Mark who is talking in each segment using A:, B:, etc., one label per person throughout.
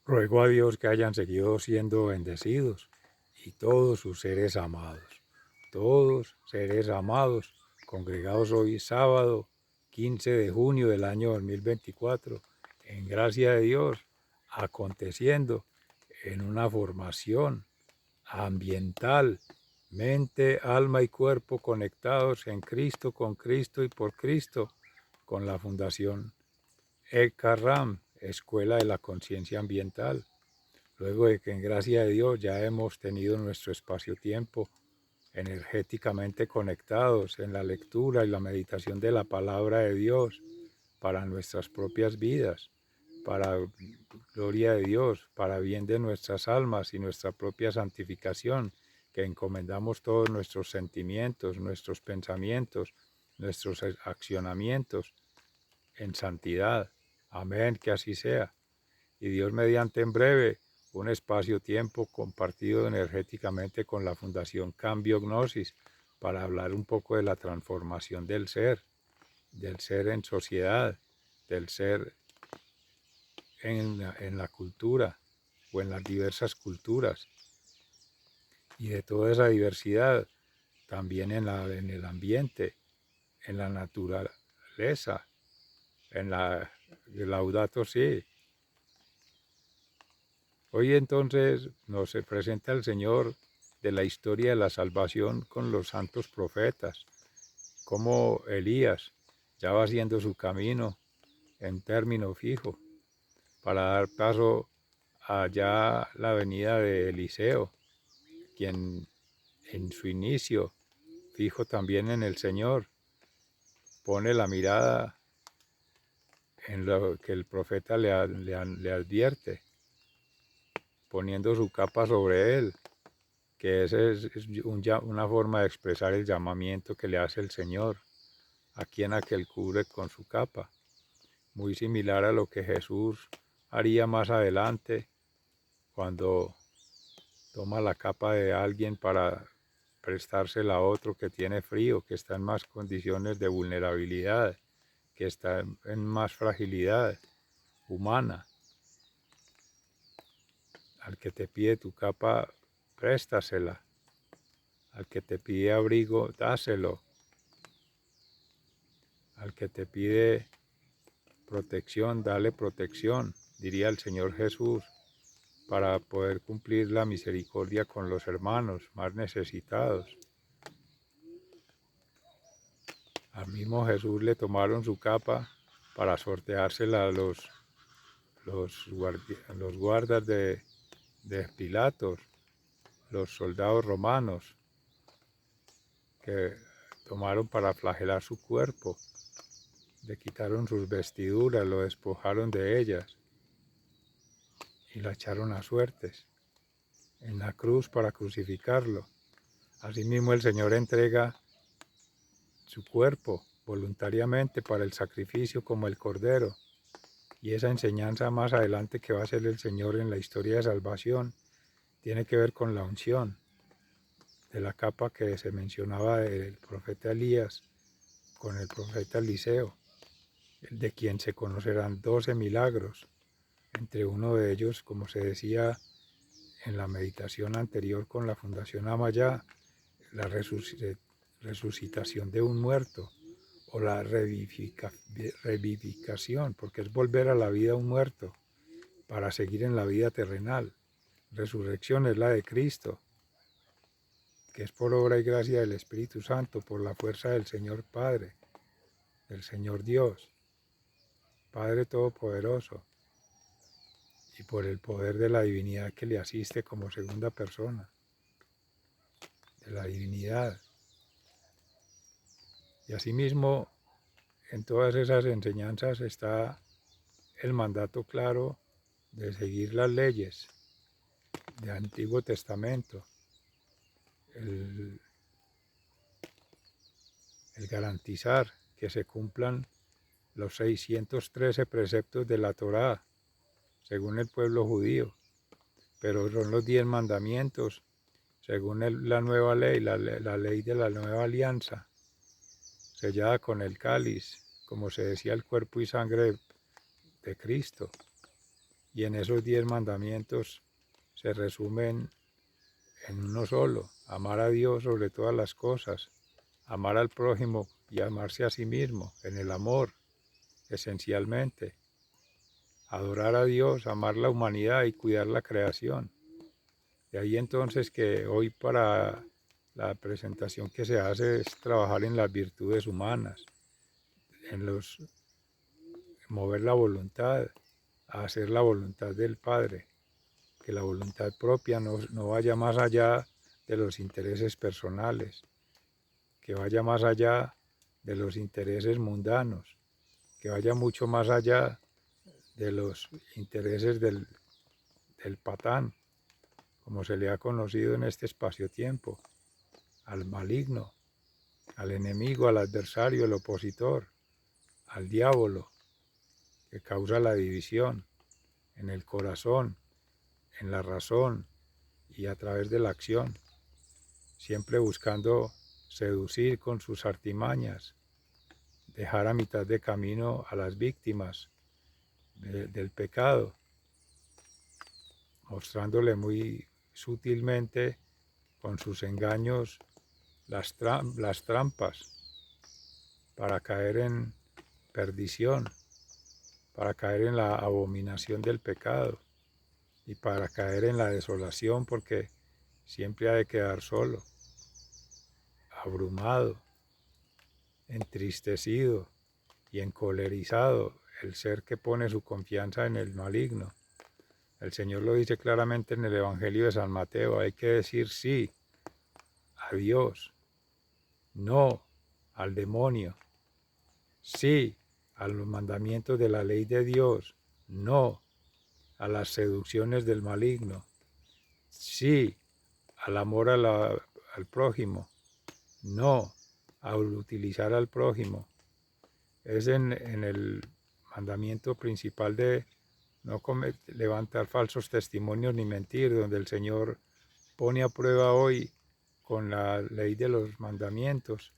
A: Ruego a Dios que hayan seguido siendo bendecidos y todos sus todos seres amados, congregados hoy sábado 15 de junio del año 2024, en gracia de Dios, aconteciendo en una formación ambiental, mente, alma y cuerpo conectados en Cristo, con Cristo y por Cristo, con la Fundación ECARAM, Escuela de la Conciencia Ambiental. Luego de que en gracia de Dios ya hemos tenido nuestro espacio-tiempo energéticamente conectados en la lectura y la meditación de la palabra de Dios para nuestras propias vidas, para gloria de Dios, para bien de nuestras almas y nuestra propia santificación, que encomendamos todos nuestros sentimientos, nuestros pensamientos, nuestros accionamientos en santidad. Amén, que así sea. Y Dios mediante en breve un espacio-tiempo compartido energéticamente con la Fundación Cambio Gnosis para hablar un poco de la transformación del ser en sociedad, del ser en la cultura o en las diversas culturas y de toda esa diversidad también en el ambiente, en la naturaleza, en la Laudato Si. Hoy entonces nos presenta el Señor de la historia de la salvación con los santos profetas, como Elías ya va haciendo su camino en término fijo para dar paso a ya la venida de Eliseo, quien en su inicio, fijo también en el Señor, pone la mirada en lo que el profeta le advierte, poniendo su capa sobre él, que esa es una forma de expresar el llamamiento que le hace el Señor a quien aquel cubre con su capa, muy similar a lo que Jesús haría más adelante cuando toma la capa de alguien para prestársela a otro que tiene frío, que está en más condiciones de vulnerabilidad, que está en más fragilidad humana. Al que te pide tu capa, préstasela. Al que te pide abrigo, dáselo. Al que te pide protección, dale protección, diría el Señor Jesús, para poder cumplir la misericordia con los hermanos más necesitados. Al mismo Jesús le tomaron su capa para sorteársela a los guardas de Pilatos, los soldados romanos, que tomaron para flagelar su cuerpo, le quitaron sus vestiduras, lo despojaron de ellas y la echaron a suertes en la cruz para crucificarlo. Asimismo el Señor entrega su cuerpo voluntariamente para el sacrificio como el Cordero. Y esa enseñanza más adelante que va a ser el Señor en la historia de salvación tiene que ver con la unción de la capa que se mencionaba del profeta Elías con el profeta Eliseo, de quien se conocerán 12 milagros, entre uno de ellos, como se decía en la meditación anterior con la Fundación Amayá, la resucitación de un muerto o la revivificación, porque es volver a la vida un muerto para seguir en la vida terrenal. Resurrección es la de Cristo, que es por obra y gracia del Espíritu Santo, por la fuerza del Señor Padre, del Señor Dios, Padre Todopoderoso, y por el poder de la divinidad que le asiste como segunda persona, de la divinidad. Y asimismo, en todas esas enseñanzas está el mandato claro de seguir las leyes del Antiguo Testamento, el, el garantizar que se cumplan los 613 preceptos de la Torá, según el pueblo judío, pero son los 10 mandamientos, según la nueva ley, la ley de la nueva alianza, sellada con el cáliz, como se decía, el cuerpo y sangre de Cristo, Y en esos 10 mandamientos se resumen en uno solo: amar a Dios sobre todas las cosas, amar al prójimo y amarse a sí mismo, en el amor, esencialmente. Adorar a Dios, amar la humanidad y cuidar la creación. De ahí entonces que hoy para la presentación que se hace es trabajar en las virtudes humanas, en mover la voluntad, a hacer la voluntad del Padre, que la voluntad propia no vaya más allá de los intereses personales, que vaya más allá de los intereses mundanos, que vaya mucho más allá de los intereses del patán, como se le ha conocido en este espacio-tiempo, al maligno, al enemigo, al adversario, al opositor, al diablo, que causa la división en el corazón, en la razón y a través de la acción, siempre buscando seducir con sus artimañas, dejar a mitad de camino a las víctimas del pecado, mostrándole muy sutilmente con sus engaños las trampas para caer en perdición, para caer en la abominación del pecado y para caer en la desolación, porque siempre ha de quedar solo, abrumado, entristecido y encolerizado el ser que pone su confianza en el maligno. El Señor lo dice claramente en el Evangelio de San Mateo: hay que decir sí a Dios, no al demonio, sí a los mandamientos de la ley de Dios, no a las seducciones del maligno, sí al amor al prójimo, no a utilizar al prójimo. Es en el mandamiento principal de no levantar falsos testimonios ni mentir, donde el Señor pone a prueba hoy con la ley de los mandamientos,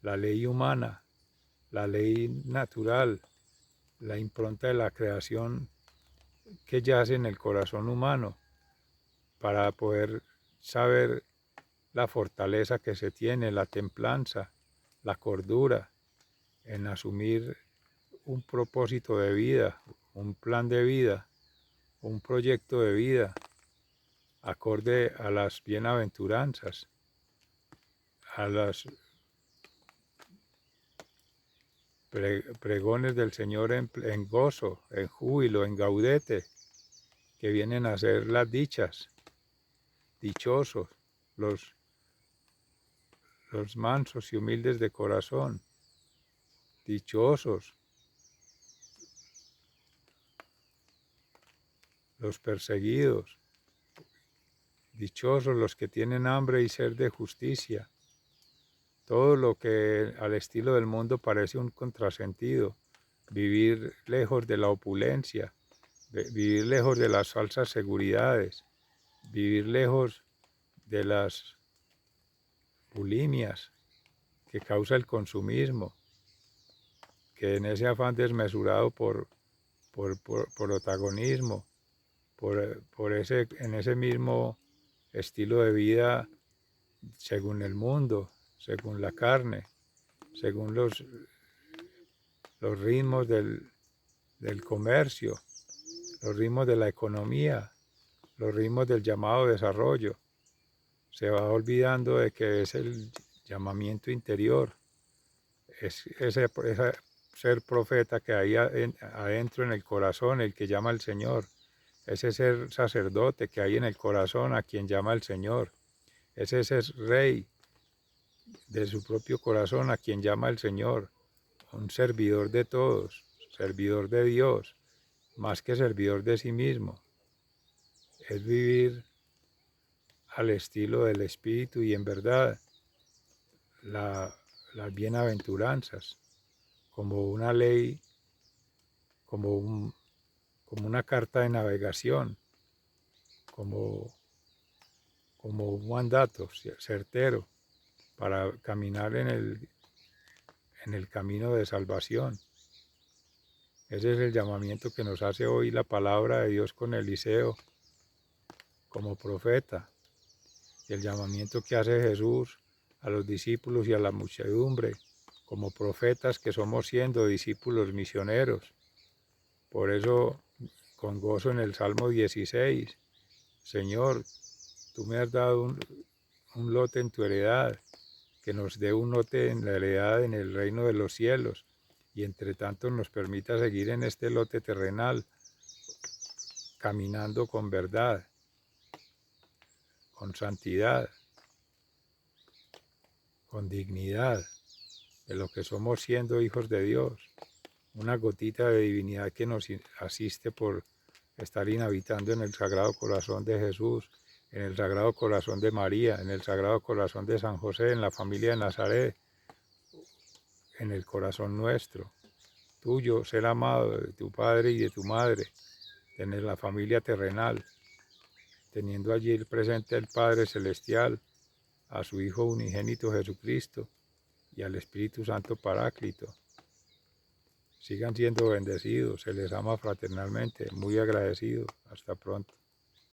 A: la ley humana, la ley natural, la impronta de la creación que yace en el corazón humano, para poder saber la fortaleza que se tiene, la templanza, la cordura en asumir un propósito de vida, un plan de vida, un proyecto de vida, acorde a las bienaventuranzas, a los pregones del Señor en gozo, en júbilo, en gaudete, que vienen a ser las dichas. Dichosos los mansos y humildes de corazón, dichosos los perseguidos, dichosos los que tienen hambre y sed de justicia. Todo lo que al estilo del mundo parece un contrasentido: vivir lejos de la opulencia, vivir lejos de las falsas seguridades, vivir lejos de las bulimias que causa el consumismo, que en ese afán desmesurado por protagonismo, en ese mismo estilo de vida según el mundo, según la carne, según los ritmos del comercio, los ritmos de la economía, los ritmos del llamado desarrollo. Se va olvidando de que es el llamamiento interior, es ese ser profeta que hay adentro en el corazón, el que llama al Señor, ese ser sacerdote que hay en el corazón a quien llama el Señor, ese ser rey de su propio corazón a quien llama el Señor, un servidor de todos, servidor de Dios, más que servidor de sí mismo. Es vivir al estilo del Espíritu y en verdad las bienaventuranzas como una ley, como una carta de navegación, como un mandato certero para caminar en el camino de salvación, Ese es el llamamiento que nos hace hoy la palabra de Dios con Eliseo como profeta, y el llamamiento que hace Jesús a los discípulos y a la muchedumbre como profetas que somos siendo discípulos misioneros. Por eso, con gozo en el Salmo 16, Señor, tú me has dado un lote en tu heredad, que nos dé un lote en la heredad en el reino de los cielos, y entre tanto nos permita seguir en este lote terrenal, caminando con verdad, con santidad, con dignidad, de lo que somos siendo hijos de Dios. Una gotita de divinidad que nos asiste por estar inhabitando en el Sagrado Corazón de Jesús, en el Sagrado Corazón de María, en el Sagrado Corazón de San José, en la familia de Nazaret, en el corazón nuestro, tuyo, ser amado de tu Padre y de tu Madre, en la familia terrenal, teniendo allí el presente el Padre Celestial, a su Hijo unigénito Jesucristo y al Espíritu Santo Paráclito. Sigan siendo bendecidos, se les ama fraternalmente, muy agradecido. Hasta pronto.